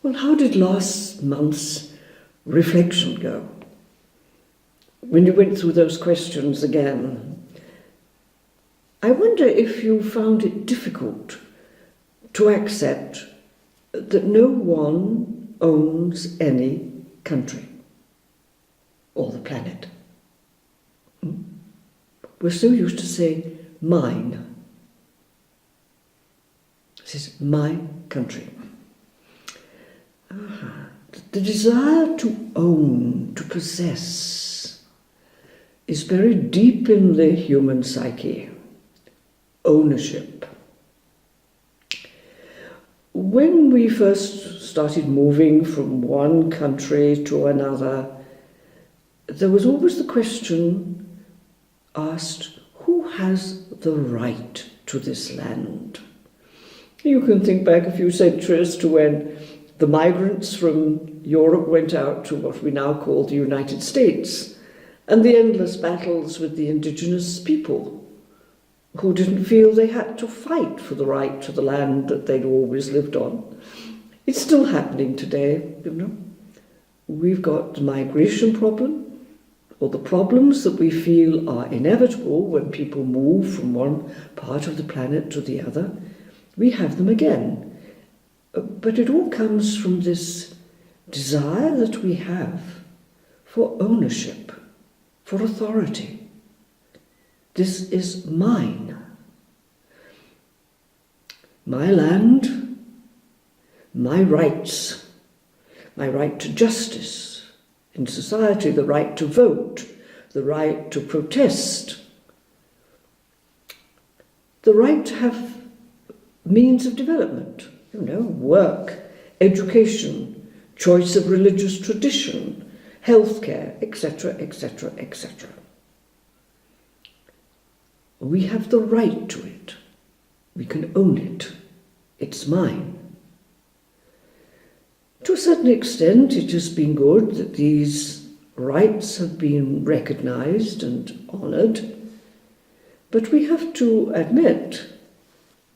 Well, how did last month's reflection go? When you went through those questions again, I wonder if you found it difficult to accept that no one owns any country or the planet. We're so used to saying mine. This is my country. The desire to own, to possess, is very deep in the human psyche. Ownership. When we first started moving from one country to another, there was always the question asked, who has the right to this land? You can think back a few centuries to when the migrants from Europe went out to what we now call the United States, and the endless battles with the indigenous people who didn't feel they had to fight for the right to the land that they'd always lived on. It's still happening today, you know. We've got the migration problem, or the problems that we feel are inevitable when people move from one part of the planet to the other. We have them again. But it all comes from this desire that we have for ownership, for authority. This is mine. My land, my rights, my right to justice in society, the right to vote, the right to protest, the right to have means of development, you know, work, education, choice of religious tradition, healthcare, etc., etc., etc. We have the right to it. We can own it. It's mine. To a certain extent, it has been good that these rights have been recognized and honored, but we have to admit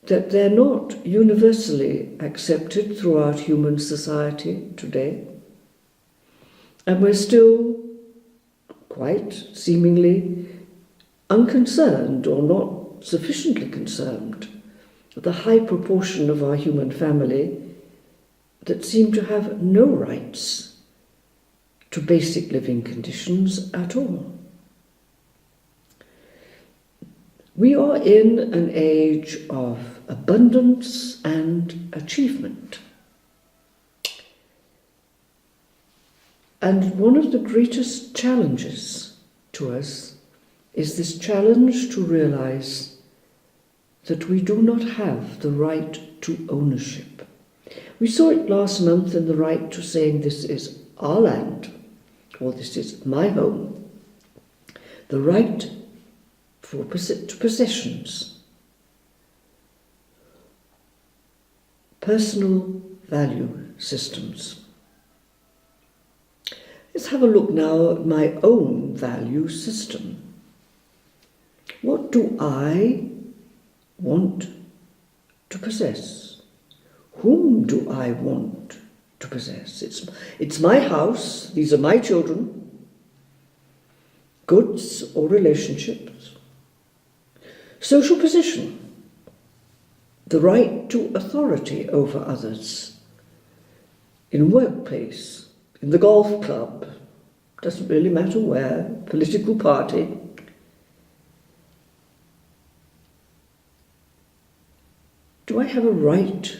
that they're not universally accepted throughout human society today. And we're still quite seemingly unconcerned or not sufficiently concerned with the high proportion of our human family that seem to have no rights to basic living conditions at all. We are in an age of abundance and achievement. And one of the greatest challenges to us is this challenge to realize that we do not have the right to ownership. We saw it last month in the right to saying this is our land, or this is my home. The right to possessions, personal value systems. Let's have a look now at my own value system. What do I want to possess? Whom do I want to possess? It's my house, these are my children, goods or relationships, social position, the right to authority over others, in workplace, in the golf club, doesn't really matter where, political party. Do I have a right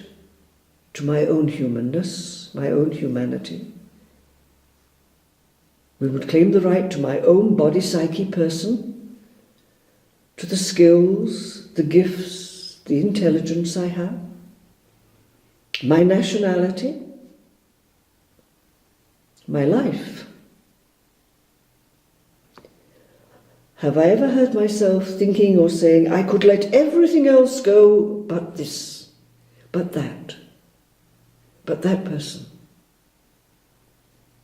to my own humanness, my own humanity? We would claim the right to my own body, psyche, person, to the skills, the gifts, the intelligence I have, my nationality, my life. Have I ever heard myself thinking or saying, I could let everything else go but this, but that person?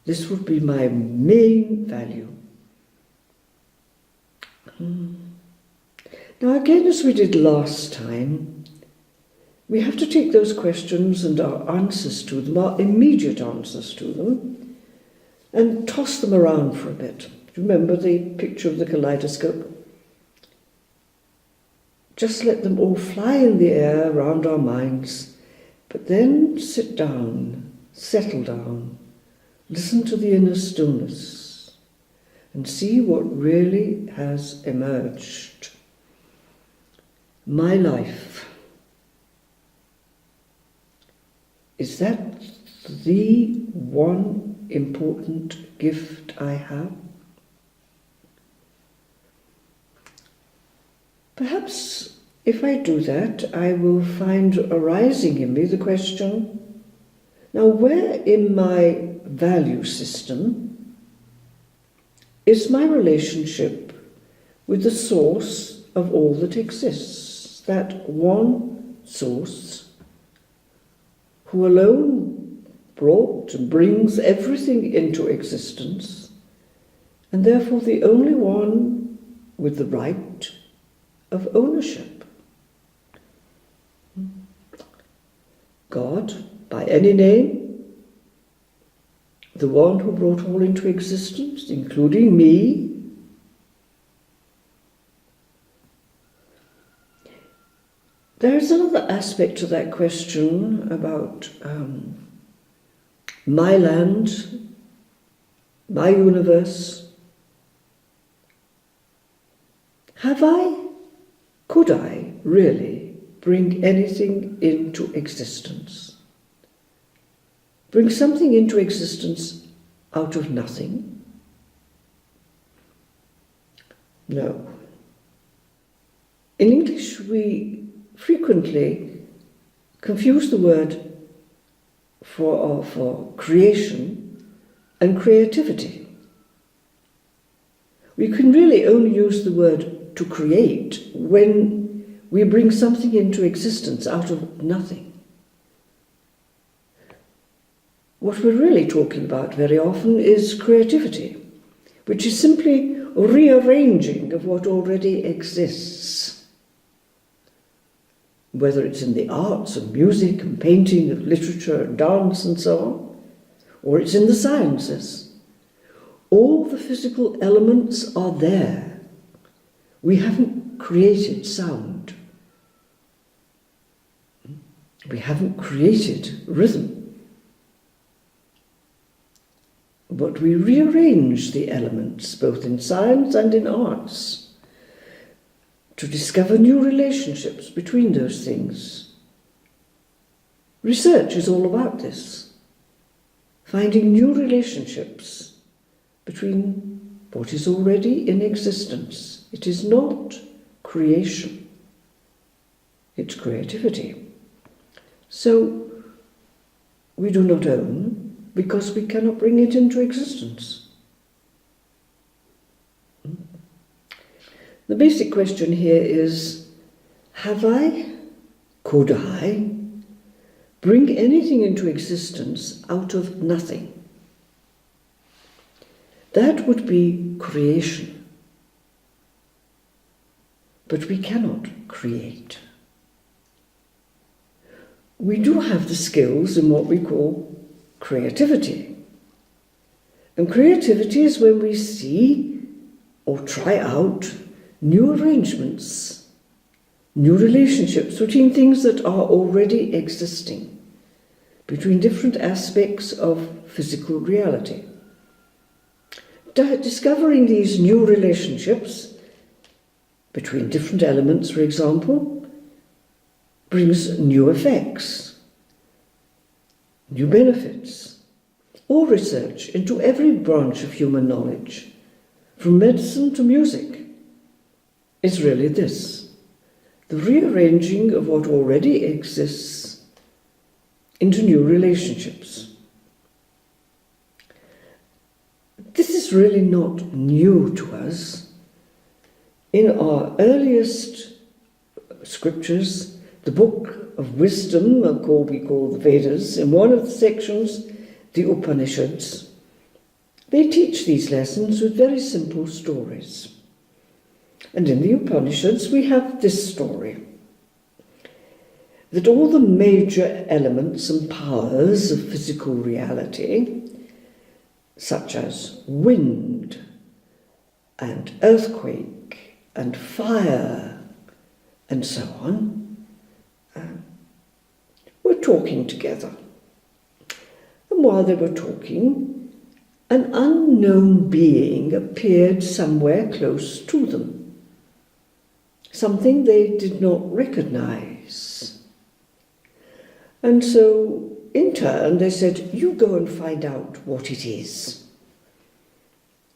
This would be my main value. Now again, as we did last time, we have to take those questions and our answers to them, our immediate answers to them, and toss them around for a bit. Remember the picture of the kaleidoscope? Just let them all fly in the air around our minds, but then sit down, settle down, listen to the inner stillness, and see what really has emerged. My life. Is that the one important gift I have? Perhaps if I do that, I will find arising in me the question, now where in my value system is my relationship with the source of all that exists, that one source who alone brought and brings everything into existence, and therefore the only one with the right of ownership. God, by any name, the one who brought all into existence, including me. There is another aspect to that question about my land, my universe. Could I really bring anything into existence? Bring something into existence out of nothing? No. In English, we frequently confuse the word for creation and creativity. We can really only use the word to create when we bring something into existence out of nothing. What we're really talking about very often is creativity, which is simply rearranging of what already exists. Whether it's in the arts of music and painting, of literature and dance and so on, or it's in the sciences. All the physical elements are there. We haven't created sound. We haven't created rhythm. But we rearrange the elements, both in science and in arts, to discover new relationships between those things. Research is all about this, finding new relationships between what is already in existence. It is not creation, it's creativity. So we do not own because we cannot bring it into existence. The basic question here is, could I bring anything into existence out of nothing? That would be creation. But we cannot create. We do have the skills in what we call creativity. And creativity is when we see or try out new arrangements, new relationships between things that are already existing, between different aspects of physical reality. Discovering these new relationships between different elements, for example, brings new effects, new benefits, or research into every branch of human knowledge, from medicine to music, is really this: the rearranging of what already exists into new relationships. This is really not new to us. In our earliest scriptures, the book of wisdom, we call the Vedas, in one of the sections, the Upanishads, they teach these lessons with very simple stories. And in the Upanishads we have this story. that all the major elements and powers of physical reality, such as wind and earthquake and fire and so on, were talking together. And while they were talking, an unknown being appeared somewhere close to them, something they did not recognize. And so, in turn, they said, "You go and find out what it is."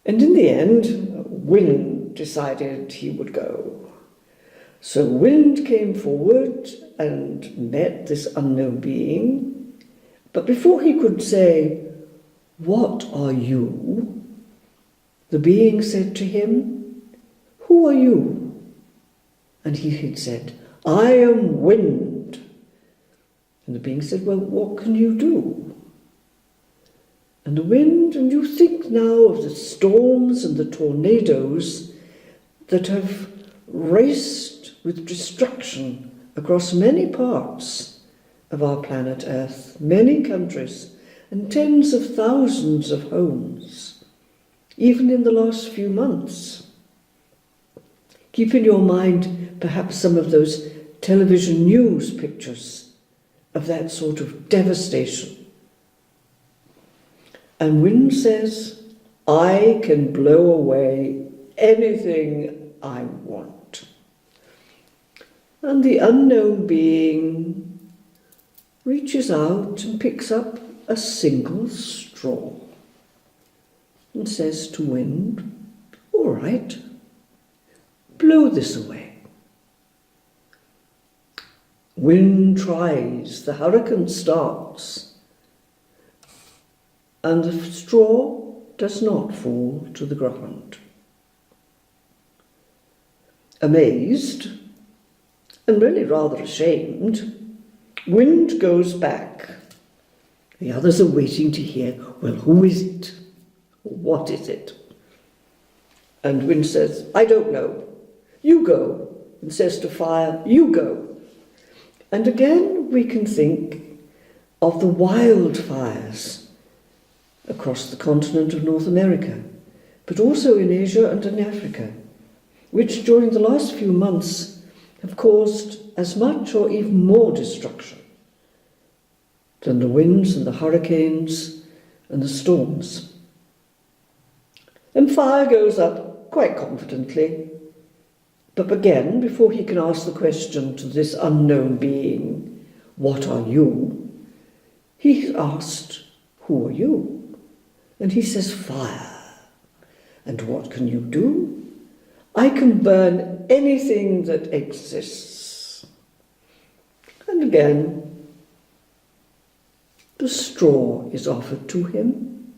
And in the end, Wind decided he would go. So Wind came forward and met this unknown being, but before he could say, "What are you?" the being said to him, "Who are you?" And he had said, "I am Wind." And the being said, "Well, what can you do?" And the wind, and you think now of the storms and the tornadoes that have raced with destruction across many parts of our planet Earth, many countries, and tens of thousands of homes, even in the last few months. Keep in your mind perhaps some of those television news pictures of that sort of devastation. And Wind says, "I can blow away anything I want." And the unknown being reaches out and picks up a single straw and says to Wind, "All right, blow this away." Wind tries, the hurricane starts, and the straw does not fall to the ground. Amazed, and really rather ashamed, Wind goes back. The others are waiting to hear, "Well, who is it? What is it?" And Wind says, "I don't know. You go." And says to Fire, "You go." And again we can think of the wildfires across the continent of North America, but also in Asia and in Africa, which during the last few months have caused as much or even more destruction than the winds and the hurricanes and the storms. And Fire goes up quite confidently, but again, before he can ask the question to this unknown being, "What are you?" he's asked, "Who are you?" And he says, "Fire." "And what can you do?" "I can burn anything that exists." And again, the straw is offered to him.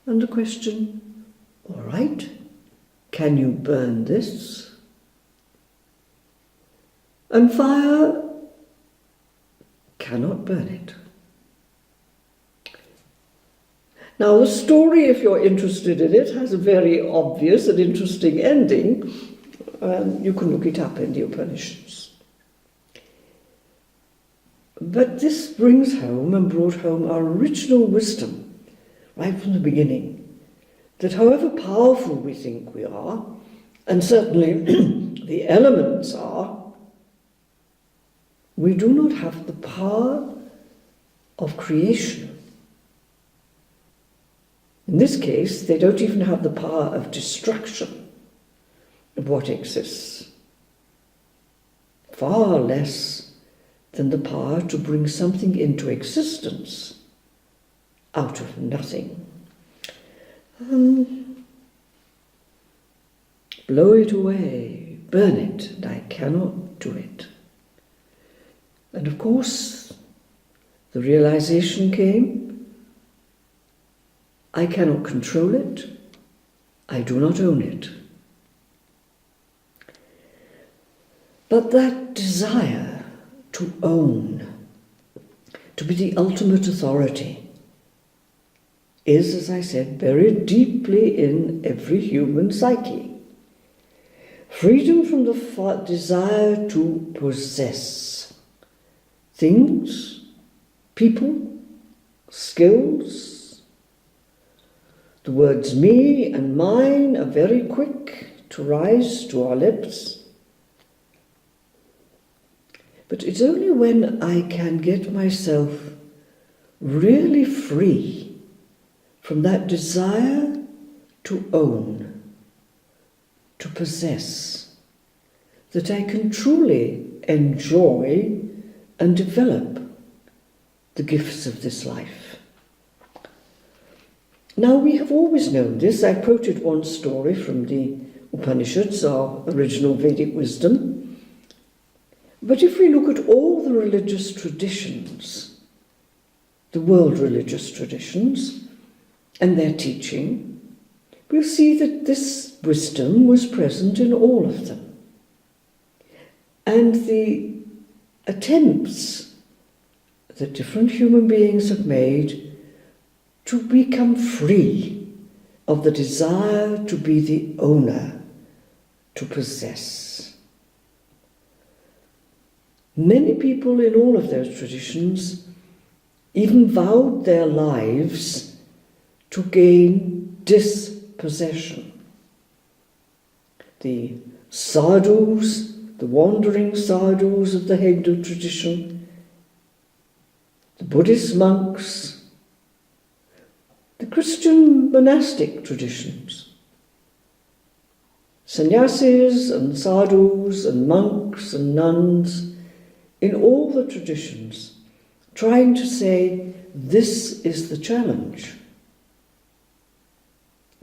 And the question, "All right, can you burn this?" And Fire cannot burn it. Now, the story, if you're interested in it, has a very obvious and interesting ending. You can look it up in the Upanishads. But this brings home and brought home our original wisdom, right from the beginning, that however powerful we think we are, and certainly the elements are, we do not have the power of creation. In this case, they don't even have the power of destruction of what exists, far less than the power to bring something into existence out of nothing. Blow it away, burn it, and I cannot do it. And of course, the realization came, I cannot control it, I do not own it. But that desire to own, to be the ultimate authority, is, as I said, buried deeply in every human psyche. Freedom from the desire to possess things, people, skills. The words me and mine are very quick to rise to our lips. But it's only when I can get myself really free from that desire to own, to possess, that I can truly enjoy and develop the gifts of this life. Now, we have always known this. I quoted one story from the Upanishads, our original Vedic wisdom. But if we look at all the religious traditions, the world religious traditions, and their teaching, we'll see that this wisdom was present in all of them. And the attempts that different human beings have made to become free of the desire to be the owner, to possess. Many people in all of those traditions even vowed their lives to gain dispossession. The sadhus, the wandering sadhus of the Hindu tradition, the Buddhist monks, the Christian monastic traditions, sannyasis and sadhus and monks and nuns, in all the traditions, trying to say, this is the challenge.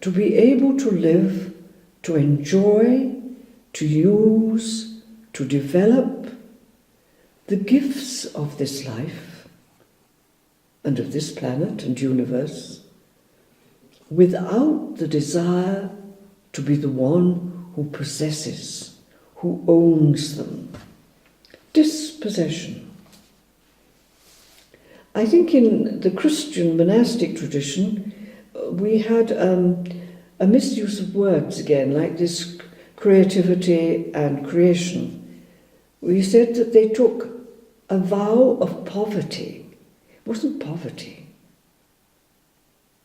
To be able to live, to enjoy, to use, to develop the gifts of this life and of this planet and universe without the desire to be the one who possesses, who owns them. Dispossession. I think in the Christian monastic tradition, we had a misuse of words again, like this creativity and creation. We said that they took a vow of poverty. It wasn't poverty.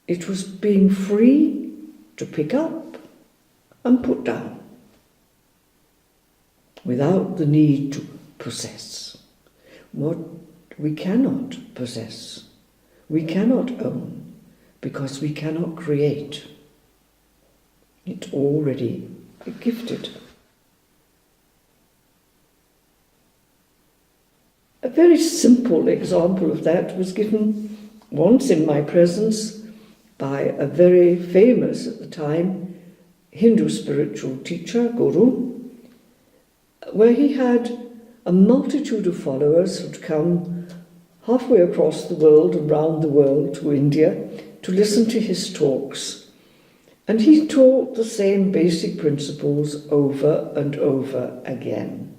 It was being free to pick up and put down without the need to possess. What we cannot possess, we cannot own, because we cannot create. It's already gifted. A very simple example of that was given once in my presence by a very famous at the time Hindu spiritual teacher, guru, where he had a multitude of followers who'd come halfway across the world and round the world to India to listen to his talks. And he taught the same basic principles over and over again.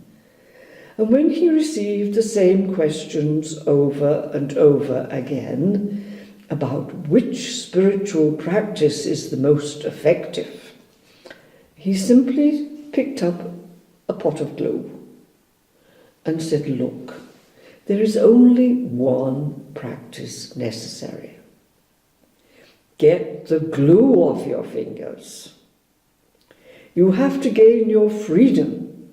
And when he received the same questions over and over again about which spiritual practice is the most effective, he simply picked up a pot of glue and said, look, there is only one practice necessary. Get the glue off your fingers. You have to gain your freedom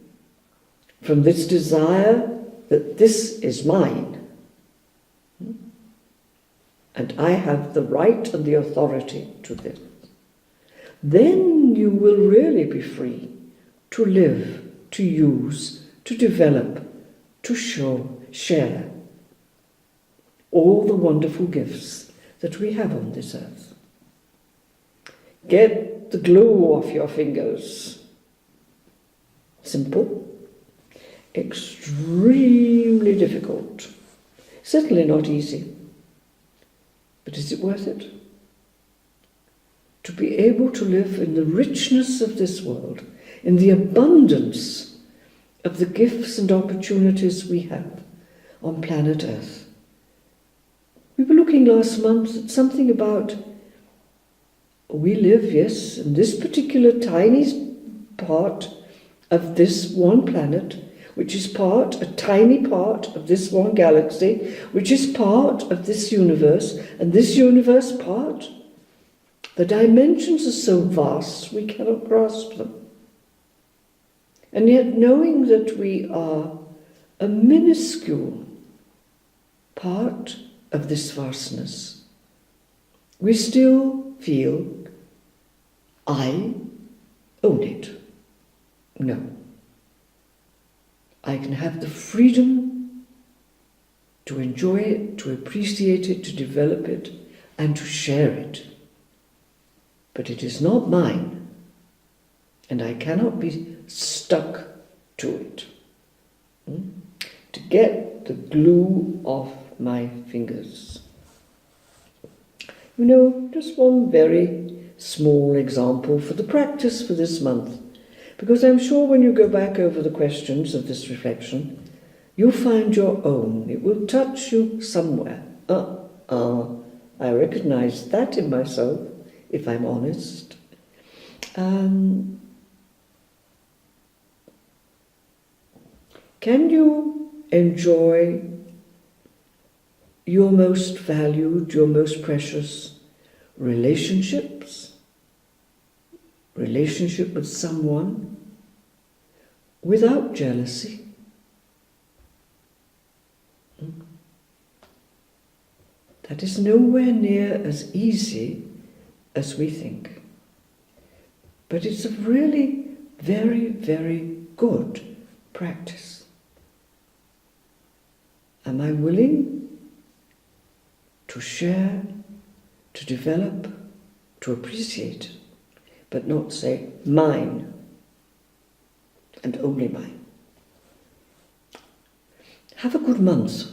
from this desire that this is mine. And I have the right and the authority to this. Then you will really be free to live, to use, to develop, to share all the wonderful gifts that we have on this earth. Get the glue off your fingers. Simple, extremely difficult, certainly not easy. But is it worth it? To be able to live in the richness of this world, in the abundance of the gifts and opportunities we have on planet Earth. We were looking last month at something about, we live, yes, in this particular tiny part of this one planet, which is a tiny part of this one galaxy, which is part of this universe, and this universe part. The dimensions are so vast we cannot grasp them. And yet, knowing that we are a minuscule part of this vastness, we still feel, I own it. No. I can have the freedom to enjoy it, to appreciate it, to develop it, and to share it. But it is not mine, and I cannot be stuck to it. To get the glue off my fingers. You know, just one very small example for the practice for this month, because I'm sure when you go back over the questions of this reflection, you'll find your own. It will touch you somewhere. I recognize that in myself, if I'm honest. Can you enjoy your most valued, your most precious relationships, relationship with someone, without jealousy? That is nowhere near as easy as we think. But it's a really very, very good practice. Am I willing to share, to develop, to appreciate, but not say mine and only mine? Have a good month.